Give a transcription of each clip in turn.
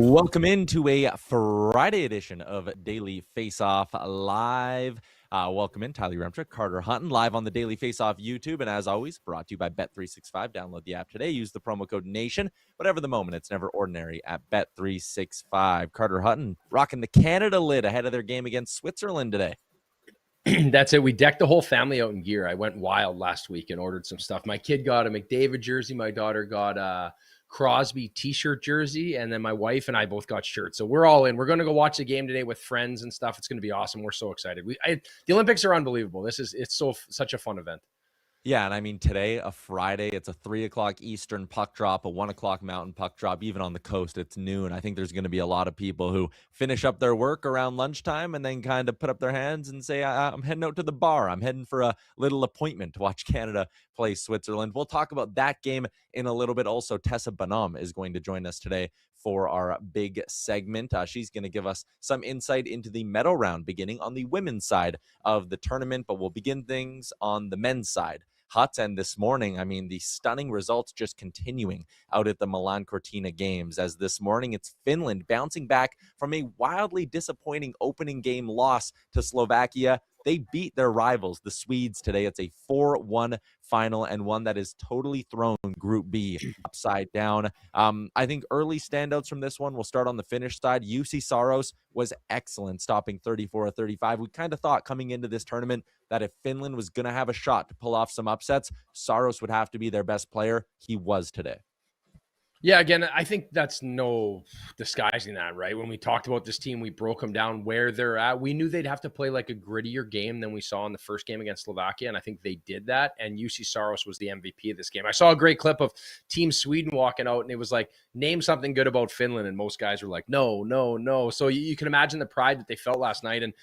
Welcome into a Friday edition of Daily Faceoff Live. Welcome in, Tyler Yaremchuk, Carter Hutton, live on the Daily Faceoff YouTube. And as always, brought to you by Bet365. Download the app today. Use the promo code NATION. Whatever the moment, it's never ordinary at Bet365. Carter Hutton rocking the Canada lid ahead of their game against Switzerland today. That's it. We decked the whole family out in gear. I went wild last week and ordered some stuff. My kid got a McDavid jersey. My daughter got a Crosby t-shirt jersey, and then my wife and I both got shirts. So we're all in. We're going to go watch the game today with friends and stuff. It's going to be awesome. We're so excited. The Olympics are unbelievable. It's such a fun event. Yeah, and I mean, today, a Friday, it's a 3 o'clock Eastern puck drop, a 1 o'clock Mountain puck drop. Even on the coast, it's noon. I think there's going to be a lot of people who finish up their work around lunchtime and then kind of put up their hands and say, I'm heading out to the bar. I'm heading for a little appointment to watch Canada play Switzerland. We'll talk about that game in a little bit. Also, Tessa Bonhomme is going to join us today for our big segment. She's going to give us some insight into the medal round beginning on the women's side of the tournament, but we'll begin things on the men's side. Hutton this morning, I mean, the stunning results just continuing out at the Milan Games, as this morning it's Finland bouncing back from a wildly disappointing opening game loss to Slovakia. They beat their rivals, the Swedes, today. It's a 4-1 final, and one that is totally thrown Group B upside down. I think early standouts from this one, we'll start on the Finnish side. Jussi Saros was excellent, stopping 34-35. We kind of thought coming into this tournament that if Finland was going to have a shot to pull off some upsets, Saros would have to be their best player. He was today. Yeah, again, I think that's no disguising that, right? When we talked about this team, we broke them down where they're at. We knew they'd have to play like a grittier game than we saw in the first game against Slovakia, and I think they did that, and Jussi Saros was the MVP of this game. I saw a great clip of Team Sweden walking out, and it was like, name something good about Finland, and most guys were like, no. So you can imagine the pride that they felt last night, and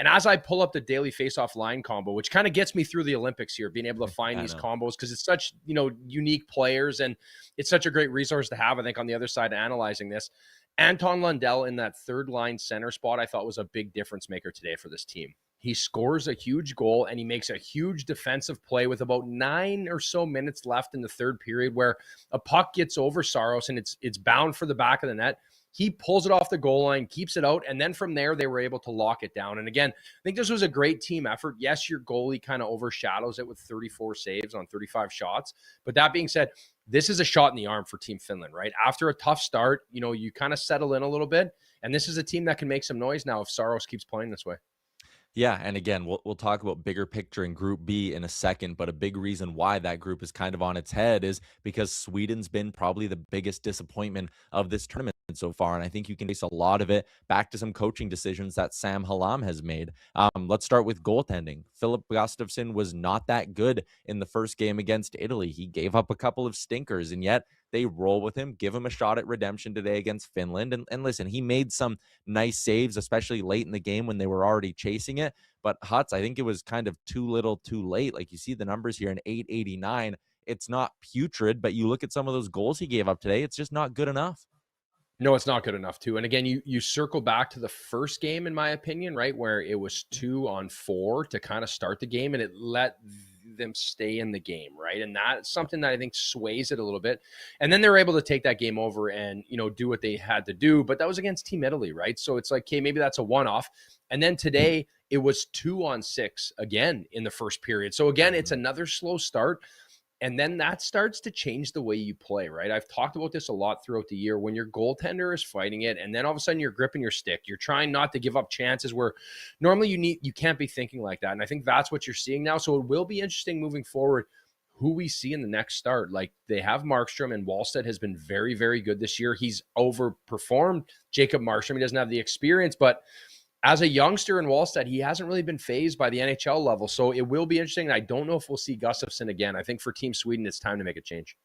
as I pull up the Daily Faceoff line combo, which kind of gets me through the Olympics here, being able to find these combos, because it's such, unique players, and it's such a great resource to have, I think, on the other side analyzing this. Anton Lundell in that third line center spot, I thought was a big difference maker today for this team. He scores a huge goal, and he makes a huge defensive play with about 9 or so minutes left in the third period, where a puck gets over Saros and it's bound for the back of the net. He pulls it off the goal line, keeps it out, and then from there, they were able to lock it down. And again, I think this was a great team effort. Yes, your goalie kind of overshadows it with 34 saves on 35 shots. But that being said, this is a shot in the arm for Team Finland, right? After a tough start, you kind of settle in a little bit. And this is a team that can make some noise now if Saros keeps playing this way. Yeah, and again, we'll talk about bigger picture in Group B in a second, but a big reason why that group is kind of on its head is because Sweden's been probably the biggest disappointment of this tournament so far, and I think you can trace a lot of it back to some coaching decisions that Sam Hallam has made. Let's start with goaltending. Filip Gustafsson was not that good in the first game against Italy. He gave up a couple of stinkers, and yet they roll with him, give him a shot at redemption today against Finland. And listen, he made some nice saves, especially late in the game when they were already chasing it. But Hutz, I think it was kind of too little too late. Like, you see the numbers here in 889. It's not putrid, but you look at some of those goals he gave up today, it's just not good enough. No, it's not good enough too. And again, you circle back to the first game, in my opinion, right, where it was 2-on-4 to kind of start the game, and it let them stay in the game, right? And that's something that I think sways it a little bit. And then they're able to take that game over and, do what they had to do. But that was against Team Italy, right? So it's like, okay, maybe that's a one-off. And then today it was 2-on-6 again in the first period. So again, it's another slow start. And then that starts to change the way you play, right? I've talked about this a lot throughout the year. When your goaltender is fighting it, and then all of a sudden you're gripping your stick, you're trying not to give up chances where normally you can't be thinking like that. And I think that's what you're seeing now. So it will be interesting moving forward who we see in the next start. Like, they have Markstrom, and Wallstedt has been very, very good this year. He's overperformed Jacob Markstrom. He doesn't have the experience, but as a youngster in Wallstedt, he hasn't really been phased by the NHL level. So it will be interesting. I don't know if we'll see Gustafsson again. I think for Team Sweden, it's time to make a change.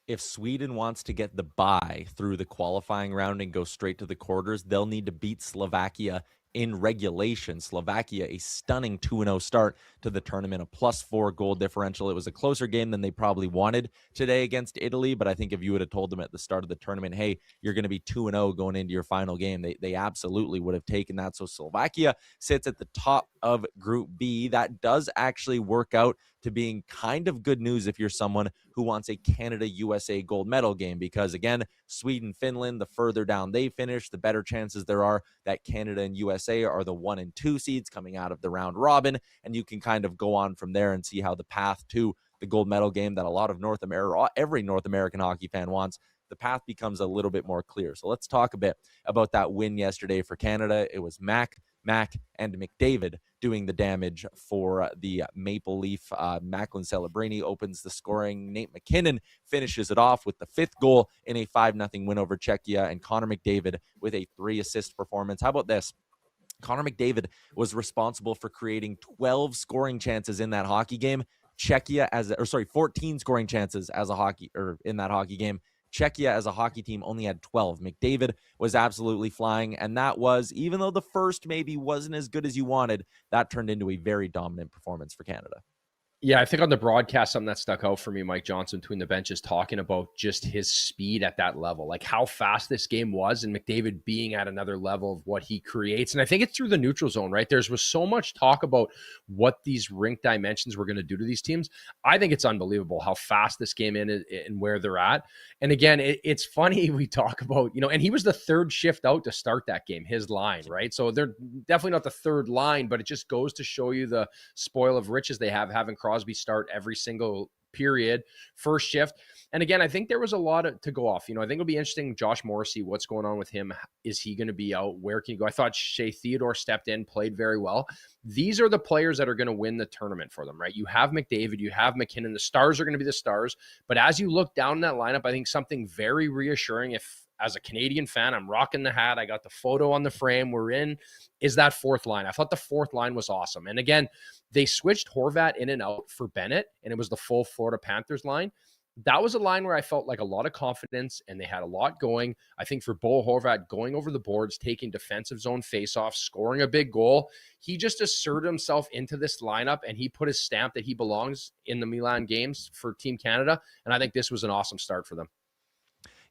If Sweden wants to get the bye through the qualifying round and go straight to the quarters, they'll need to beat Slovakia in regulation. Slovakia, a stunning 2-0 start to the tournament, a +4 goal differential. It was a closer game than they probably wanted today against Italy, but I think if you would have told them at the start of the tournament, hey, you're going to be 2-0 going into your final game, they absolutely would have taken that. So Slovakia sits at the top of Group B. That does actually work out to being kind of good news if you're someone who wants a Canada-USA gold medal game, because again, Sweden, Finland, the further down they finish, the better chances there are that Canada and USA are the 1 and 2 seeds coming out of the round robin, and you can kind of go on from there and see how the path to the gold medal game that a lot of North America, every North American hockey fan wants, the path becomes a little bit more clear. So let's talk a bit about that win yesterday for Canada. It was Mak, and McDavid doing the damage for the Maple Leaf. Macklin Celebrini opens the scoring. Nate McKinnon finishes it off with the 5th goal in a 5-0 win over Czechia, and Connor McDavid with a 3-assist performance. How about this? Connor McDavid was responsible for creating 12 scoring chances in that hockey game. 14 scoring chances in that hockey game. Czechia as a hockey team only had 12. McDavid was absolutely flying, and that was, even though the first maybe wasn't as good as you wanted, that turned into a very dominant performance for Canada. Yeah, I think on the broadcast, something that stuck out for me, Mike Johnson between the benches talking about just his speed at that level, like how fast this game was, and McDavid being at another level of what he creates. And I think it's through the neutral zone, right? There was so much talk about what these rink dimensions were going to do to these teams. I think it's unbelievable how fast this game is and where they're at. And again, it's funny we talk about, and he was the 3rd shift out to start that game, his line, right? So they're definitely not the 3rd line, but it just goes to show you the spoil of riches they have having Crosby start every single period, first shift. And again, I think there was a lot to go off. I think it'll be interesting. Josh Morrissey, what's going on with him? Is he going to be out? Where can he go? I thought Shea Theodore stepped in, played very well. These are the players that are going to win the tournament for them, right? You have McDavid, you have McKinnon. The stars are going to be the stars. But as you look down that lineup, I think something very reassuring, if as a Canadian fan, I'm rocking the hat, I got the photo on the frame we're in, is that 4th line. I thought the 4th line was awesome. And again, they switched Horvat in and out for Bennett, and it was the full Florida Panthers line. That was a line where I felt like a lot of confidence, and they had a lot going. I think for Bo Horvat, going over the boards, taking defensive zone faceoffs, scoring a big goal, he just asserted himself into this lineup, and he put his stamp that he belongs in the Milan Games for Team Canada. And I think this was an awesome start for them.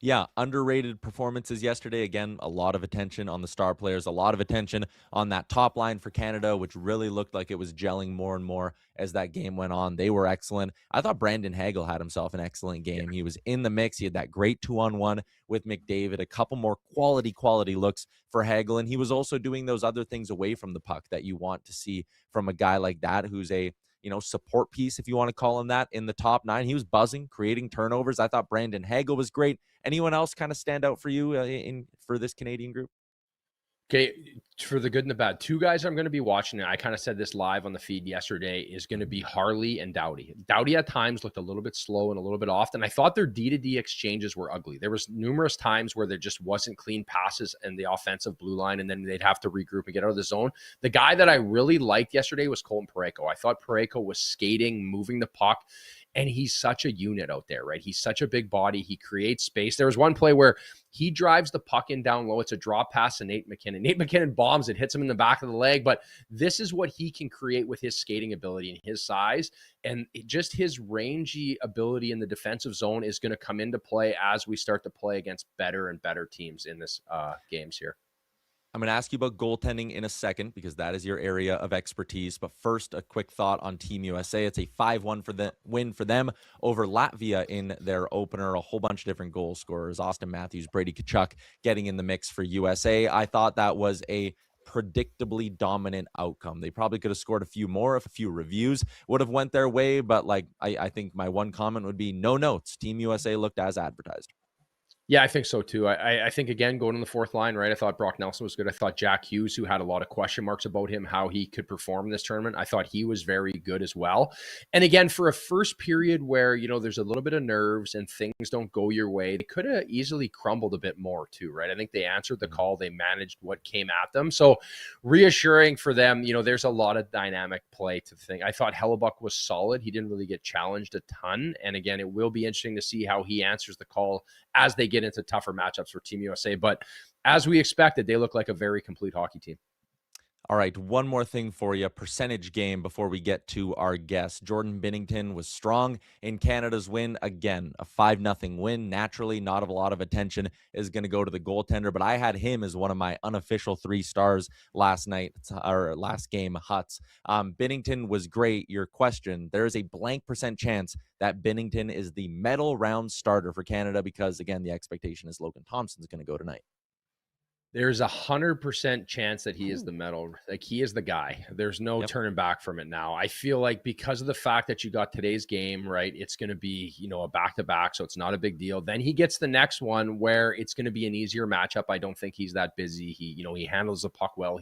Yeah, underrated performances yesterday. Again, a lot of attention on the star players, a lot of attention on that top line for Canada, which really looked like it was gelling more and more as that game went on. They were excellent. I thought Brandon Hagel had himself an excellent game. He was in the mix. He had that great 2-on-1 with McDavid, a couple more quality looks for Hagel, and he was also doing those other things away from the puck that you want to see from a guy like that who's a support piece, if you want to call him that, in the top 9. He was buzzing, creating turnovers. I thought Brandon Hagel was great. Anyone else kind of stand out for you for this Canadian group? Okay, for the good and the bad, 2 guys I'm going to be watching, and I kind of said this live on the feed yesterday, is going to be Harley and Doughty. Doughty at times looked a little bit slow and a little bit off, and I thought their D-to-D exchanges were ugly. There was numerous times where there just wasn't clean passes in the offensive blue line, and then they'd have to regroup and get out of the zone. The guy that I really liked yesterday was Colton Parayko. I thought Parayko was skating, moving the puck, and he's such a unit out there, right? He's such a big body. He creates space. There was one play where he drives the puck in down low. It's a drop pass to Nate McKinnon. Nate McKinnon bombs it, hits him in the back of the leg, but this is what he can create with his skating ability and his size. And just his rangy ability in the defensive zone is going to come into play as we start to play against better and better teams in this games here. I'm going to ask you about goaltending in a second because that is your area of expertise. But first, a quick thought on Team USA. It's a 5-1 win for them over Latvia in their opener. A whole bunch of different goal scorers. Austin Matthews, Brady Tkachuk getting in the mix for USA. I thought that was a predictably dominant outcome. They probably could have scored a few more if a few reviews would have went their way. But I think my one comment would be no notes. Team USA looked as advertised. Yeah, I think so too. I think, again, going in the 4th line, right, I thought Brock Nelson was good. I thought Jack Hughes, who had a lot of question marks about him, how he could perform in this tournament, I thought he was very good as well. And again, for a first period where, there's a little bit of nerves and things don't go your way, they could have easily crumbled a bit more too, right? I think they answered the call. They managed what came at them. So reassuring for them, there's a lot of dynamic play to the thing. I thought Hellebuck was solid. He didn't really get challenged a ton. And again, it will be interesting to see how he answers the call as they get into tougher matchups for Team USA. But as we expected, they look like a very complete hockey team. All right, one more thing for you. Percentage game before we get to our guest. Jordan Binnington was strong in Canada's win. Again, a 5-0 win. Naturally, not a lot of attention is going to go to the goaltender, but I had him as one of my unofficial 3 stars last night, or last game, Huts. Binnington was great. Your question, there is a blank percent chance that Binnington is the medal round starter for Canada because, again, the expectation is Logan Thompson's going to go tonight. There's 100% chance that he is the medal. Like, he is the guy. There's no turning back from it now. I feel like because of the fact that you got today's game, right, it's going to be, a back-to-back, so it's not a big deal. Then he gets the next one where it's going to be an easier matchup. I don't think he's that busy. He handles the puck well.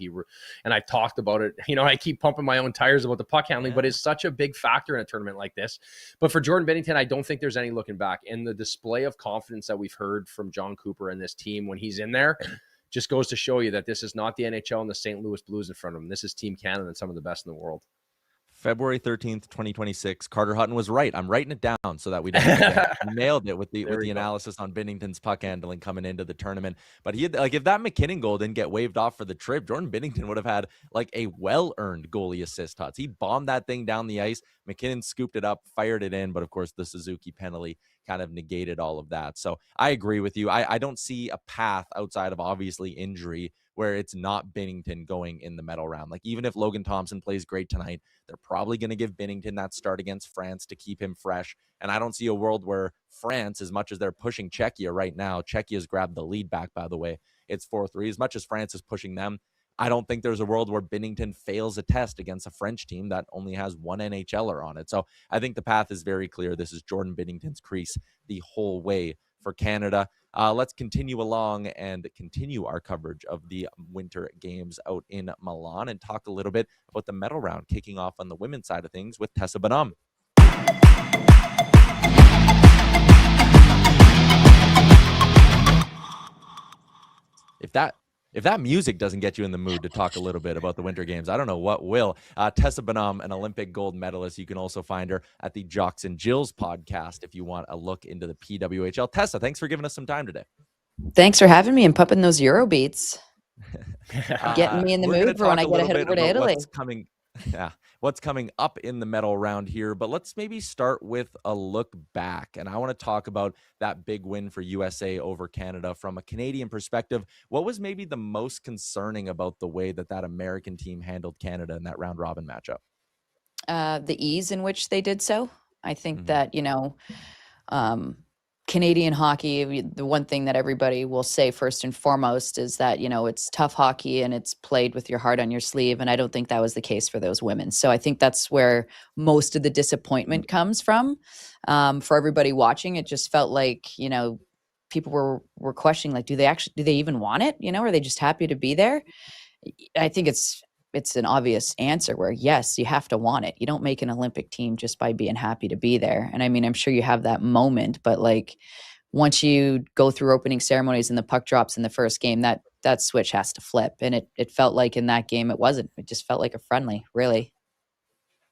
And I've talked about it. I keep pumping my own tires about the puck handling, but it's such a big factor in a tournament like this. But for Jordan Binnington, I don't think there's any looking back. And the display of confidence that we've heard from John Cooper and this team when he's in there just goes to show you that this is not the NHL and the St. Louis Blues in front of them. This is Team Canada and some of the best in the world. February 13th, 2026. Carter Hutton was right. I'm writing it down so that we don't forget. He nailed it with the analysis on Binnington's puck handling coming into the tournament. But he had, if that McKinnon goal didn't get waved off for the trip, Jordan Binnington would have had a well-earned goalie assist, Huts. He bombed that thing down the ice. McKinnon scooped it up, fired it in, but of course the Suzuki penalty kind of negated all of that. So I agree with you. I don't see a path outside of obviously injury where it's not Binnington going in the medal round. Even if Logan Thompson plays great tonight, they're probably going to give Binnington that start against France to keep him fresh. And I don't see a world where France, as much as they're pushing Czechia right now, Czechia's grabbed the lead back, by the way. It's 4-3. As much as France is pushing them, I don't think there's a world where Binnington fails a test against a French team that only has one NHLer on it. So I think the path is very clear. This is Jordan Binnington's crease the whole way for Canada. Let's continue along and continue our coverage of the Winter Games out in Milan and talk a little bit about the medal round kicking off on the women's side of things with Tessa Bonhomme. If that music doesn't get you in the mood to talk a little bit about the Winter Games, I don't know what will. Tessa Bonhomme, an Olympic gold medalist. You can also find her at the Jocks and Jills podcast if you want a look into the PWHL. Tessa, thanks for giving us some time today. Thanks for having me and pumping those Euro beats. Getting me in the mood for when I get to head over to Italy. What's coming up in the medal round here, but let's maybe start with a look back. And I want to talk about that big win for USA over Canada from a Canadian perspective. What was maybe the most concerning about the way that American team handled Canada in that round robin matchup? The ease in which they did so. I think that, Canadian hockey, the one thing that everybody will say first and foremost is that, it's tough hockey and it's played with your heart on your sleeve. And I don't think that was the case for those women. So I think that's where most of the disappointment comes from. For everybody watching, it just felt like, people were questioning, do they even want it? Are they just happy to be there? I think it's an obvious answer where, yes, you have to want it. You don't make an Olympic team just by being happy to be there. And I mean, I'm sure you have that moment, but once you go through opening ceremonies and the puck drops in the first game, that switch has to flip. And it felt like in that game, it wasn't. It just felt like a friendly, really.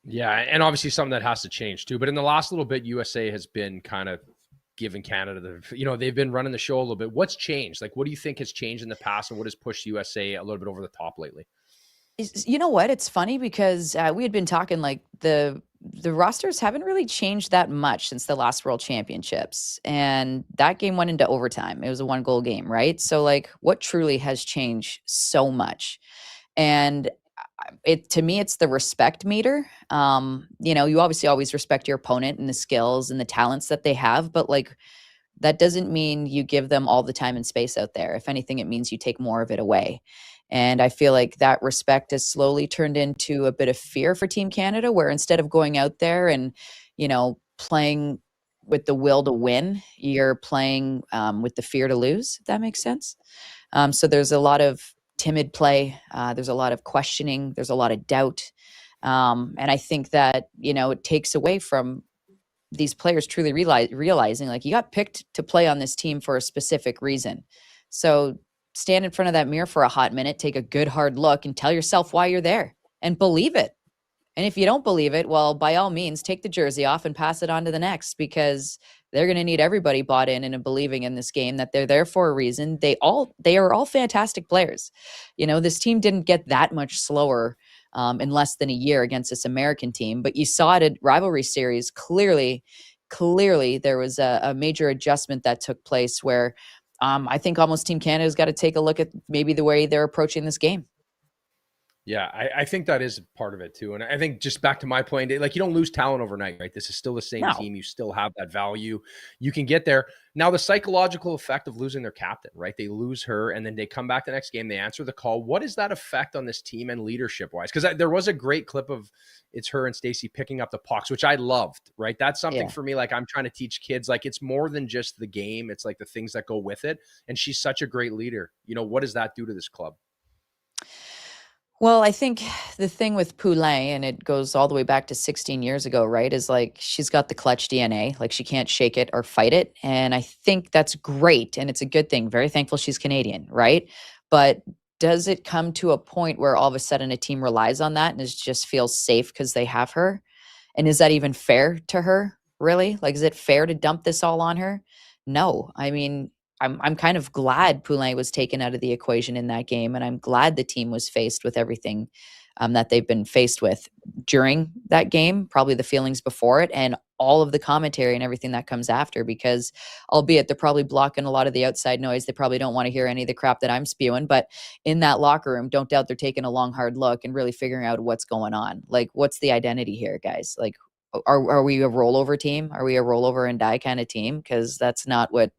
Yeah. And obviously something that has to change too. But in the last little bit, USA has been kind of giving Canada they've been running the show a little bit. What's changed? What do you think has changed in the past and what has pushed USA a little bit over the top lately? You know what? It's funny because we had been talking the rosters haven't really changed that much since the last World Championships. And that game went into overtime. It was a 1-goal game, right? So what truly has changed so much? And to me, it's the respect meter. You obviously always respect your opponent and the skills and the talents that they have, but that doesn't mean you give them all the time and space out there. If anything, it means you take more of it away. And I feel like that respect has slowly turned into a bit of fear for Team Canada, where instead of going out there and, playing with the will to win, you're playing with the fear to lose, if that makes sense. So there's a lot of timid play. There's a lot of questioning. There's a lot of doubt. And I think that, it takes away from these players truly realizing you got picked to play on this team for a specific reason. So stand in front of that mirror for a hot minute, take a good hard look and tell yourself why you're there and believe it. And if you don't believe it, well, by all means, take the jersey off and pass it on to the next, because They're going to need everybody bought in and believing in this game, that they're there for a reason. They are all fantastic players. This team didn't get that much slower in less than a year against this American team, but you saw it at rivalry series. Clearly there was a major adjustment that took place where I think almost Team Canada's got to take a look at maybe the way they're approaching this game. Yeah, I think that is part of it too. And I think just back to my point, like, you don't lose talent overnight, right? This is still the same team. You still have that value. You can get there. Now, the psychological effect of losing their captain, right? They lose her and then they come back the next game. They answer the call. What is that effect on this team and leadership wise? Because there was a great clip of it's her and Stacey picking up the pucks, which I loved, right? That's something for me. Like, I'm trying to teach kids, like, it's more than just the game. It's like the things that go with it. And she's such a great leader. What does that do to this club? Well, I think the thing with Poulin, and it goes all the way back to 16 years ago, right, is like she's got the clutch DNA. Like, she can't shake it or fight it. And I think that's great. And it's a good thing. Very thankful she's Canadian, right? But does it come to a point where all of a sudden a team relies on that and just feels safe because they have her? And is that even fair to her, really? Like, is it fair to dump this all on her? No. I mean, I'm kind of glad Poulin was taken out of the equation in that game, and I'm glad the team was faced with everything that they've been faced with during that game, probably the feelings before it, and all of the commentary and everything that comes after, because albeit they're probably blocking a lot of the outside noise, they probably don't want to hear any of the crap that I'm spewing, but in that locker room, don't doubt they're taking a long, hard look and really figuring out what's going on. Like, what's the identity here, guys? Like, are we a rollover team? Are we a rollover and die kind of team? Because that's not what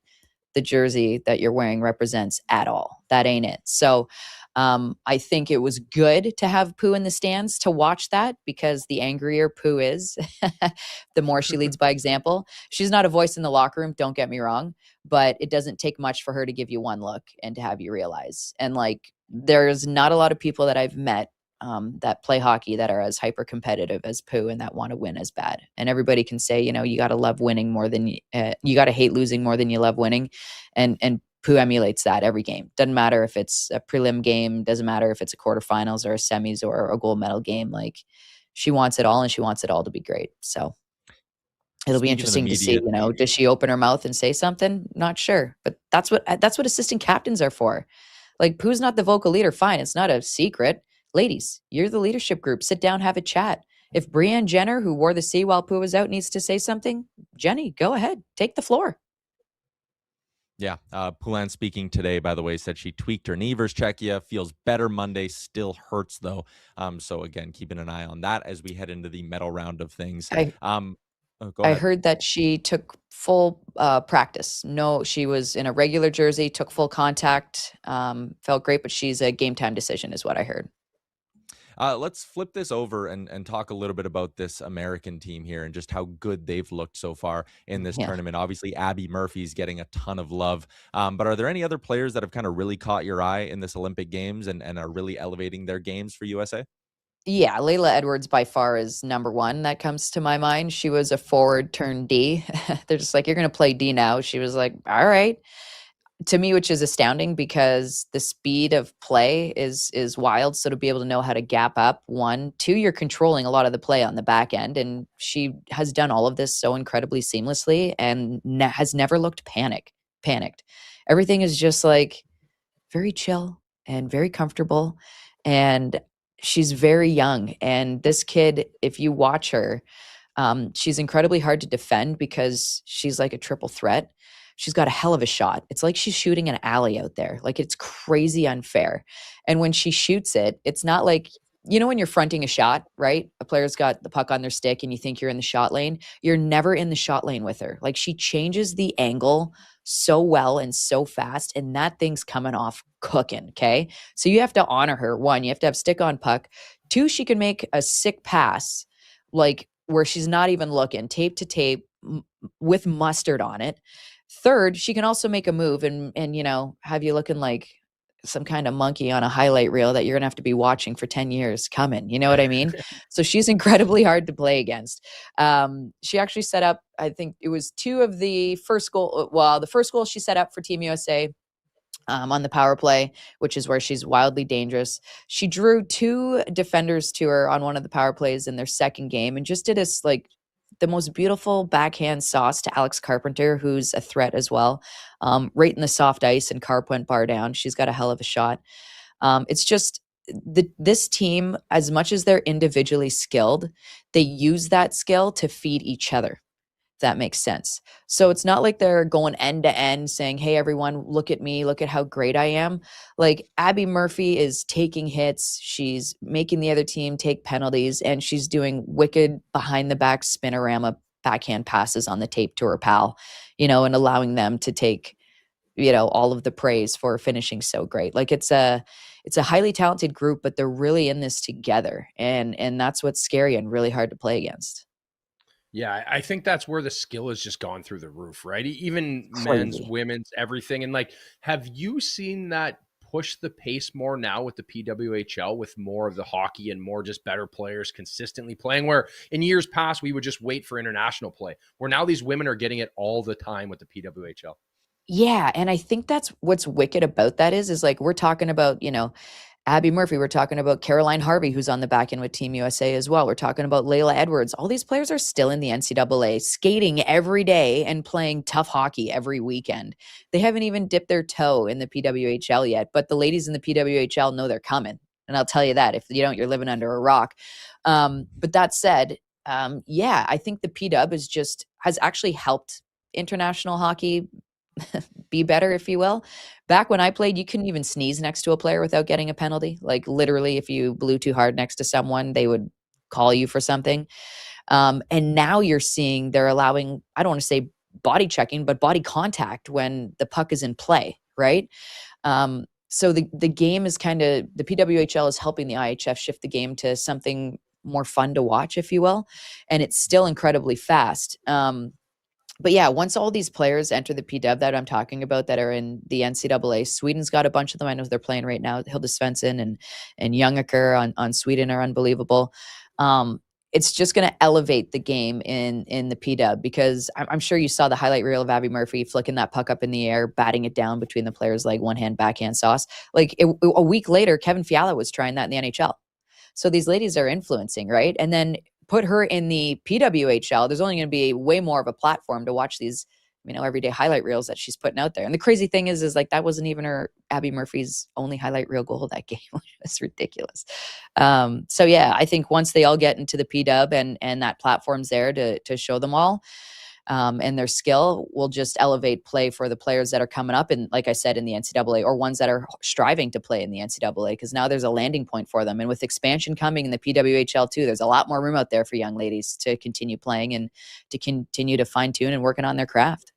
the jersey that you're wearing represents at all. That ain't it. So I think it was good to have Pooh in the stands to watch that, because the angrier Pooh is, the more she leads by example. She's not a voice in the locker room, don't get me wrong, but it doesn't take much for her to give you one look and to have you realize. And like, there's not a lot of people that I've met that play hockey that are as hyper competitive as Pooh and that want to win as bad. And everybody can say, you got to love winning more than you got to hate losing more than you love winning. And Pooh emulates that every game. Doesn't matter if it's a prelim game, doesn't matter if it's a quarterfinals or a semis or a gold medal game. Like, she wants it all, and she wants it all to be great. So it'll be interesting to see, does she open her mouth and say something? Not sure, but that's what assistant captains are for. Like, Pooh's not the vocal leader. Fine. It's not a secret. Ladies, you're the leadership group. Sit down, have a chat. If Brianne Jenner, who wore the C while Pooh was out, needs to say something, Jenny, go ahead. Take the floor. Yeah. Poulin, speaking today, by the way, said she tweaked her knee versus Czechia, feels better Monday, still hurts though. So again, keeping an eye on that as we head into the medal round of things. I heard that she took full practice. No, she was in a regular jersey, took full contact, felt great, but she's a game time decision is what I heard. Let's flip this over and talk a little bit about this American team here and just how good they've looked so far in this tournament. Obviously, Abby Murphy's getting a ton of love. But are there any other players that have kind of really caught your eye in this Olympic Games and are really elevating their games for USA? Yeah, Layla Edwards by far is number one that comes to my mind. She was a forward turned D. They're just like, you're going to play D now. She was like, all right. To me, which is astounding because the speed of play is wild. So to be able to know how to gap up, 1, 2, you're controlling a lot of the play on the back end. And she has done all of this so incredibly seamlessly and has never looked panicked. Everything is just like very chill and very comfortable. And she's very young. And this kid, if you watch her, she's incredibly hard to defend because she's like a triple threat. She's got a hell of a shot. It's like she's shooting an alley out there. Like, it's crazy unfair. And when she shoots it, it's not like, when you're fronting a shot, right? A player's got the puck on their stick and you think you're in the shot lane. You're never in the shot lane with her. Like, she changes the angle so well and so fast, and that thing's coming off cooking, okay? So you have to honor her. 1, you have to have stick on puck. 2, she can make a sick pass, like where she's not even looking, tape to tape with mustard on it. 3rd, she can also make a move and have you looking like some kind of monkey on a highlight reel that you're gonna have to be watching for 10 years coming. You know what I mean? So she's incredibly hard to play against. She actually set up, I think it was 2 of the first goal. Well, the first goal she set up for Team USA on the power play, which is where she's wildly dangerous. She drew 2 defenders to her on one of the power plays in their second game and just did a the most beautiful backhand sauce to Alex Carpenter, who's a threat as well. Right in the soft ice, and Carp went bar down. She's got a hell of a shot. It's just this team, as much as they're individually skilled, they use that skill to feed each other. If that makes sense. So it's not like they're going end to end saying, hey, everyone, look at me, look at how great I am. Like Abby Murphy is taking hits. She's making the other team take penalties, and she's doing wicked behind the back spinorama backhand passes on the tape to her pal, and allowing them to take, all of the praise for finishing so great. Like it's a highly talented group, but they're really in this together. And that's what's scary and really hard to play against. Yeah, I think that's where the skill has just gone through the roof, right? Even men's, Crazy. women's, everything. And like, have you seen that push the pace more now with the PWHL, with more of the hockey and more just better players consistently playing, where in years past we would just wait for international play, where now these women are getting it all the time with the PWHL? Yeah, and I think that's what's wicked about that is like we're talking about, Abby Murphy, we're talking about Caroline Harvey, who's on the back end with Team USA as well. We're talking about Layla Edwards. All these players are still in the NCAA, skating every day and playing tough hockey every weekend. They haven't even dipped their toe in the PWHL yet, but the ladies in the PWHL know they're coming. And I'll tell you that. If you don't, you're living under a rock. But that said, yeah, I think the PW has actually helped international hockey be better, if you will. Back when I played, you couldn't even sneeze next to a player without getting a penalty. Like literally, if you blew too hard next to someone, they would call you for something. And now you're seeing they're allowing, I don't want to say body checking, but body contact when the puck is in play, right? So the game is the PWHL is helping the IHF shift the game to something more fun to watch, if you will. And it's still incredibly fast. But yeah, once all these players enter the PW that I'm talking about that are in the NCAA, Sweden's got a bunch of them. I know they're playing right now. Hilda Svensson and Youngaker on Sweden are unbelievable. It's just going to elevate the game in the PW, because I'm sure you saw the highlight reel of Abby Murphy flicking that puck up in the air, batting it down between the players like one hand backhand sauce. Like a week later, Kevin Fiala was trying that in the NHL. So these ladies are influencing, right? And then put her in the PWHL, there's only going to be way more of a platform to watch these, everyday highlight reels that she's putting out there. And the crazy thing is like that wasn't even Abby Murphy's only highlight reel goal that game. It's ridiculous. So yeah, I think once they all get into the PW and that platform's there to show them all, and their skill will just elevate play for the players that are coming up. And like I said, in the NCAA, or ones that are striving to play in the NCAA, because now there's a landing point for them. And with expansion coming in the PWHL too, there's a lot more room out there for young ladies to continue playing and to continue to fine tune and working on their craft.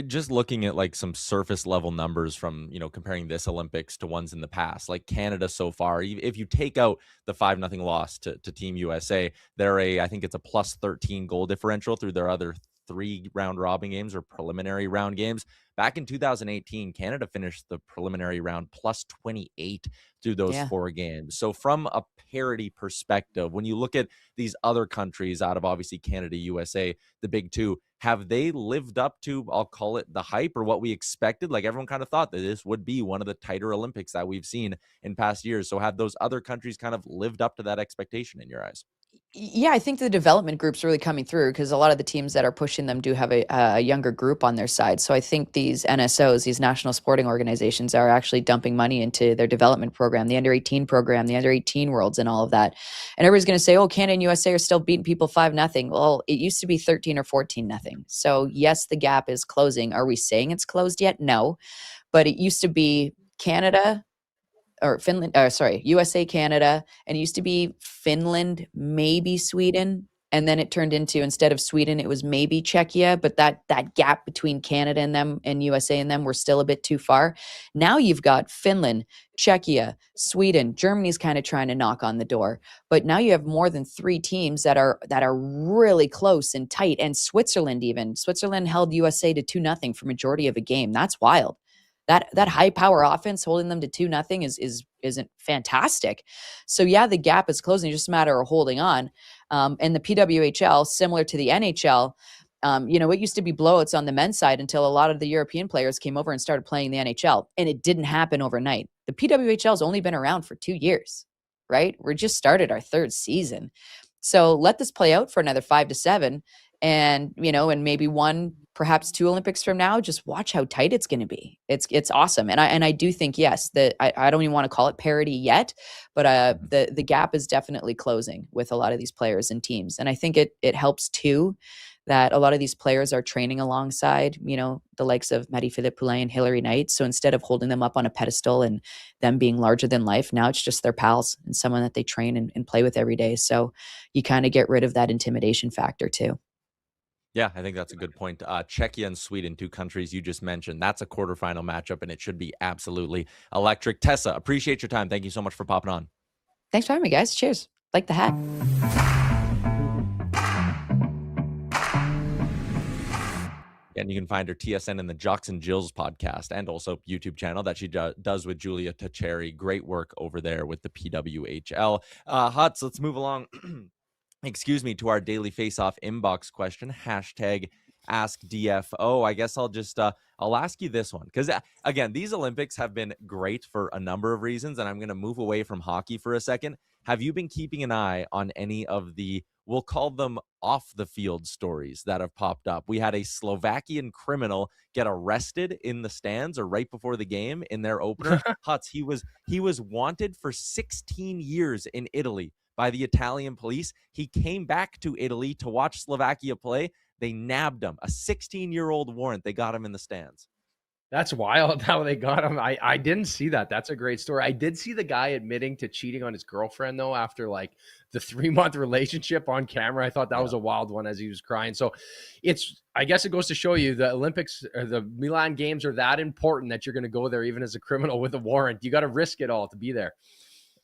Just looking at like some surface level numbers from, comparing this Olympics to ones in the past, like Canada so far, if you take out the 5-0 loss to Team USA, I think it's a plus 13 goal differential through their other 3 round robin games or preliminary round games. Back in 2018, Canada finished the preliminary round plus 28 through those 4 games. So from a parity perspective, when you look at these other countries out of obviously Canada, USA, the big two, have they lived up to, I'll call it the hype or what we expected? Like everyone kind of thought that this would be one of the tighter Olympics that we've seen in past years. So have those other countries kind of lived up to that expectation in your eyes? Yeah, I think the development group's really coming through, because a lot of the teams that are pushing them do have a younger group on their side. So I think these NSOs, these national sporting organizations, are actually dumping money into their development program, the under 18 program, the under 18 worlds, and all of that. And everybody's going to say, oh, Canada and USA are still beating people 5-0. Well, it used to be 13 or 14-0. So yes, the gap is closing. Are we saying it's closed yet? No, but it used to be Canada or Finland, USA, Canada, and it used to be Finland, maybe Sweden. And then it turned into, instead of Sweden, it was maybe Czechia, but that gap between Canada and them and USA and them were still a bit too far. Now you've got Finland, Czechia, Sweden, Germany's kind of trying to knock on the door, but now you have more than 3 teams that are really close and tight. And Switzerland held USA to 2-0 for majority of a game. That's wild. That high power offense holding them to 2-0 isn't fantastic. So yeah, the gap is closing. It's just a matter of holding on. And the PWHL, similar to the NHL, it used to be blowouts on the men's side until a lot of the European players came over and started playing the NHL, and it didn't happen overnight. The PWHL has only been around for 2 years, right? We just started our 3rd season. So let this play out for another 5 to 7. And, and maybe perhaps 2 Olympics from now, just watch how tight it's going to be. It's awesome. And I do think, yes, that I don't even want to call it parity yet, but the gap is definitely closing with a lot of these players and teams. And I think it helps too that a lot of these players are training alongside, the likes of Marie-Philippe Poulin and Hilary Knight. So instead of holding them up on a pedestal and them being larger than life, now it's just their pals and someone that they train and play with every day. So you kind of get rid of that intimidation factor too. Yeah, I think that's a good point. Czechia and Sweden, 2 countries you just mentioned. That's a quarterfinal matchup, and it should be absolutely electric. Tessa, appreciate your time. Thank you so much for popping on. Thanks for having me, guys. Cheers. Like the hat. And you can find her TSN and the Jocks and Jills podcast and also YouTube channel that she does with Julia Tacheri. Great work over there with the PWHL. Huts, let's move along. Excuse me, to our Daily Faceoff inbox question, hashtag askdfo. I guess I'll ask you this one because, again, these Olympics have been great for a number of reasons, and I'm going to move away from hockey for a second. Have you been keeping an eye on any of the, we'll call them off the field stories that have popped up? We had a Slovakian criminal get arrested in the stands or right before the game in their opener. Huts, he was wanted for 16 years in Italy by the Italian police. He came back to Italy to watch Slovakia play. They nabbed him. A 16-year-old warrant. They got him in the stands. That's wild how they got him. I didn't see that. That's a great story. I did see the guy admitting to cheating on his girlfriend, though, after like the 3-month relationship on camera. I thought that was a wild one as he was crying. So I guess it goes to show you the Olympics or the Milan Games are that important that you're going to go there even as a criminal with a warrant. You got to risk it all to be there.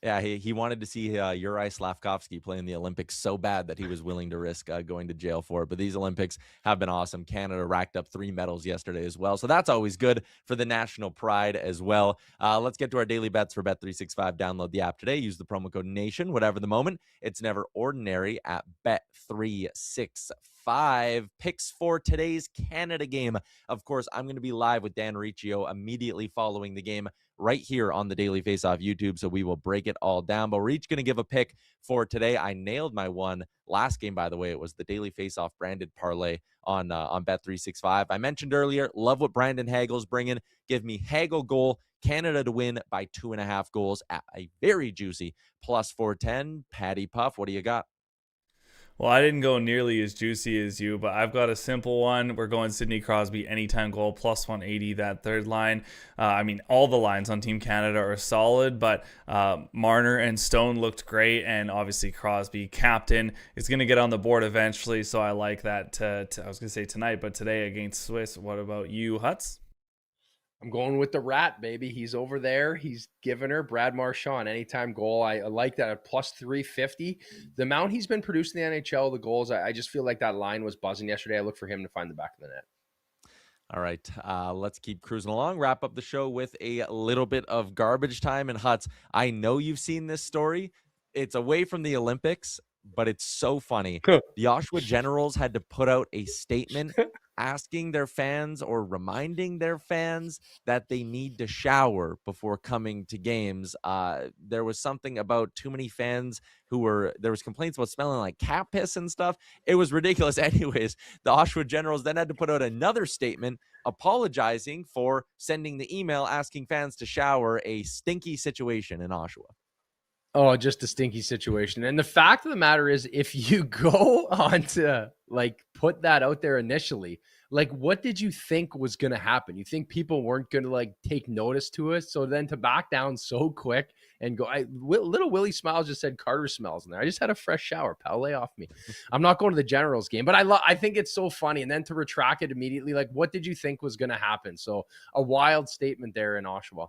Yeah, he wanted to see Yuri Slavkovsky play in the Olympics so bad that he was willing to risk going to jail for it. But these Olympics have been awesome. Canada racked up 3 medals yesterday as well. So that's always good for the national pride as well. Let's get to our daily bets for Bet365. Download the app today. Use the promo code NATION. Whatever the moment, it's never ordinary at Bet365. Picks for today's Canada game. Of course, I'm going to be live with Dan Riccio immediately following the game right here on the Daily Faceoff YouTube, so we will break it all down. But we're each going to give a pick for today. I nailed my one last game, by the way. It was the Daily Faceoff branded parlay on Bet365. I mentioned earlier, love what Brandon Hagel's bringing. Give me Hagel goal, Canada to win by 2.5 goals at a very juicy plus 410. Patty Puff, what do you got? Well, I didn't go nearly as juicy as you, but I've got a simple one. We're going Sidney Crosby anytime goal, plus 180, that third line. All the lines on Team Canada are solid, but Marner and Stone looked great, and obviously Crosby, captain, is going to get on the board eventually, so I like that. I was going to say tonight, but today against Swiss. What about you, Huts? I'm going with the Rat, baby. He's over there. He's giving her Brad Marchand anytime goal. I like that at plus 350. The amount he's been producing in the NHL, the goals, I just feel like that line was buzzing yesterday. I look for him to find the back of the net. All right, let's keep cruising along. Wrap up the show with a little bit of garbage time. And Huts, I know you've seen this story. It's away from the Olympics, but it's so funny. The Oshawa Generals had to put out a statement asking their fans or reminding their fans that they need to shower before coming to games. There was something about too many fans there was complaints about smelling like cat piss and stuff. It was ridiculous. Anyways, the Oshawa Generals then had to put out another statement apologizing for sending the email asking fans to shower, a stinky situation in Oshawa. Oh, just a stinky situation. And the fact of the matter is, if you go on to put that out there initially, what did you think was going to happen? You think people weren't going to take notice to us? So then to back down so quick and go, little Willie Smiles just said Carter smells in there. I just had a fresh shower, pal. Lay off me. I'm not going to the Generals game, but I think it's so funny. And then to retract it immediately, what did you think was going to happen? So a wild statement there in Oshawa.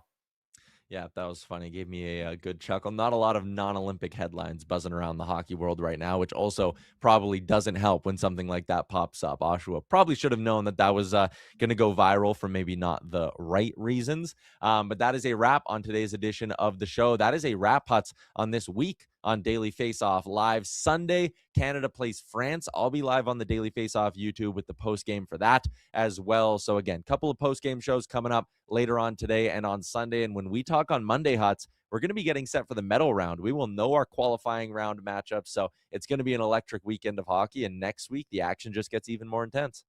Yeah, that was funny. Gave me a good chuckle. Not a lot of non-Olympic headlines buzzing around the hockey world right now, which also probably doesn't help when something like that pops up. Oshawa probably should have known that was going to go viral for maybe not the right reasons. But that is a wrap on today's edition of the show. That is a wrap, Huts, on this week on Daily Faceoff Live. Sunday, Canada plays France. I'll be live on the Daily Faceoff YouTube with the post-game for that as well. So again, couple of post-game shows coming up later on today and on Sunday. And when we talk on Monday, Huts, we're we're going to be getting set for the medal round. We will know our qualifying round matchups. So it's going to be an electric weekend of hockey. And next week, the action just gets even more intense.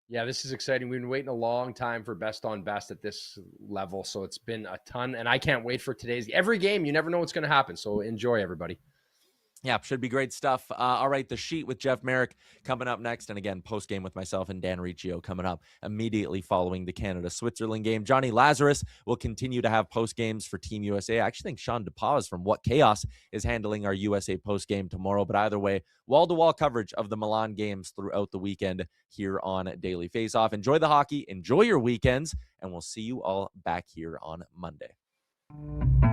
Yeah, this is exciting. We've been waiting a long time for best on best at this level. So it's been a ton. And I can't wait for today's. Every game, you never know what's going to happen. So enjoy, everybody. Yeah, should be great stuff. All right, the sheet with Jeff Merrick coming up next. And again, post game with myself and Dan Riccio coming up immediately following the Canada-Switzerland game. Johnny Lazarus will continue to have post games for Team USA. I actually think Sean DePaz from What Chaos is handling our USA post game tomorrow. But either way, wall-to-wall coverage of the Milan Games throughout the weekend here on Daily Faceoff. Enjoy the hockey, enjoy your weekends, and we'll see you all back here on Monday.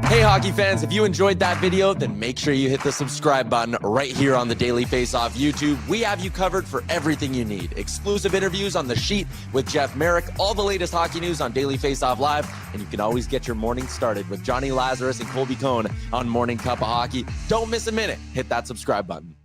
Hey hockey fans, if you enjoyed that video, then make sure you hit the subscribe button right here on the Daily Faceoff YouTube. We have you covered for everything you need. Exclusive interviews on the sheet with Jeff Merrick, all the latest hockey news on Daily Faceoff Live, and you can always get your morning started with Johnny Lazarus and Colby Cohn on Morning Cup of Hockey. Don't miss a minute. Hit that subscribe button.